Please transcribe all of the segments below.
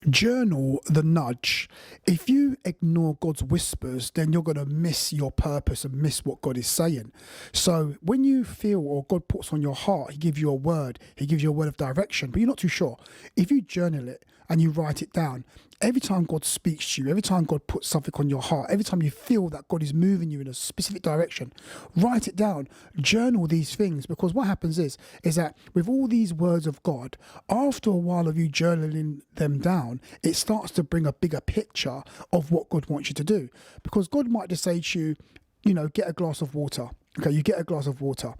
Journal the nudge. If you ignore God's whispers, then you're going to miss your purpose and miss what God is saying. So when you feel or God puts on your heart, He gives you a word, He gives you a word of direction, but you're not too sure. If you journal it and you write it down, every time God speaks to you, every time God puts something on your heart, every time you feel that God is moving you in a specific direction, write it down, journal these things, because what happens is that with all these words of God, after a while of you journaling them down, it starts to bring a bigger picture of what God wants you to do. Because God might just say to you, get a glass of water. Okay, you get a glass of water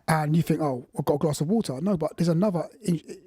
and you think, oh, I've got a glass of water. No, but there's another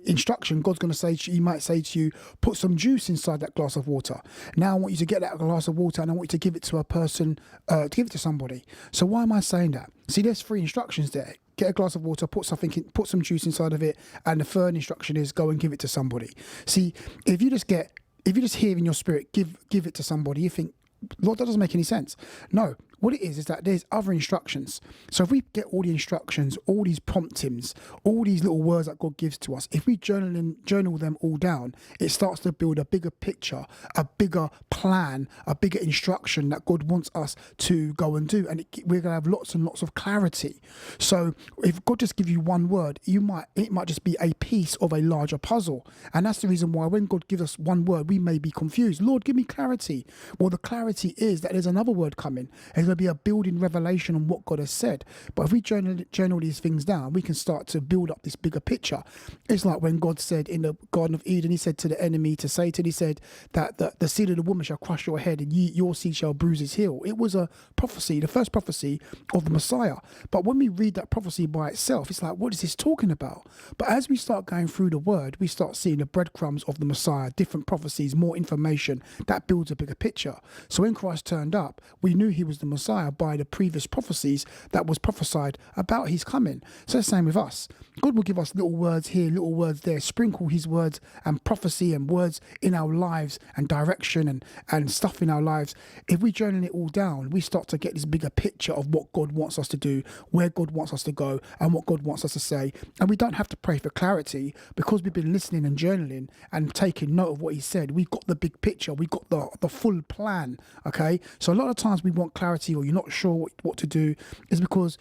instruction God's going to say to you. He might say to you, put some juice inside that glass of water. Now I want you to get that glass of water and I want you to give it to a person, to give it to somebody. So why am I saying that? See, there's three instructions there. Get a glass of water, put some juice inside of it, and the third instruction is go and give it to somebody. See, if you just hear in your spirit, give it to somebody, you think, Lord, that doesn't make any sense. No, what it is that there's other instructions. So if we get all the instructions, all these promptings, all these little words that God gives to us, if we journal them all down, it starts to build a bigger picture, a bigger plan, a bigger instruction that God wants us to go and do. And we're going to have lots and lots of clarity. So if God just gives you one word, it might just be a piece of a larger puzzle. And that's the reason why when God gives us one word, we may be confused. Lord, give me clarity. Well, the clarity is that there's another word coming. There's going to be a building revelation on what God has said. But if we journal these things down, we can start to build up this bigger picture. It's like when God said in the Garden of Eden, He said to the enemy, to Satan, He said that the seed of the woman shall crush your head and your seed shall bruise his heel. It was a prophecy, the first prophecy of the Messiah. But when we read that prophecy by itself, it's like, what is this talking about? But as we start going through the word, we start seeing the breadcrumbs of the Messiah, different prophecies, more information that builds a bigger picture. So when Christ turned up, we knew He was the Messiah by the previous prophecies that was prophesied about His coming. So the same with us. God will give us little words here, little words there, sprinkle His words and prophecy and words in our lives and direction and stuff in our lives. If we journal it all down, we start to get this bigger picture of what God wants us to do, where God wants us to go, and what God wants us to say. And we don't have to pray for clarity because we've been listening and journaling and taking note of what He said. We've got the big picture. We've got the full plan. Okay. So a lot of times we want clarity or you're not sure what to do is because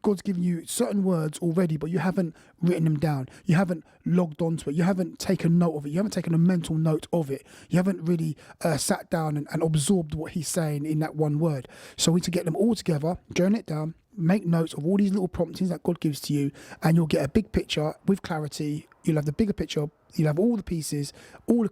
God's given you certain words already, but you haven't written them down. You haven't logged onto it. You haven't taken note of it. You haven't taken a mental note of it. You haven't really sat down and absorbed what He's saying in that one word. So we need to get them all together, journal it down, make notes of all these little promptings that God gives to you, and you'll get a big picture with clarity. You'll have the bigger picture. You'll have all the pieces, all the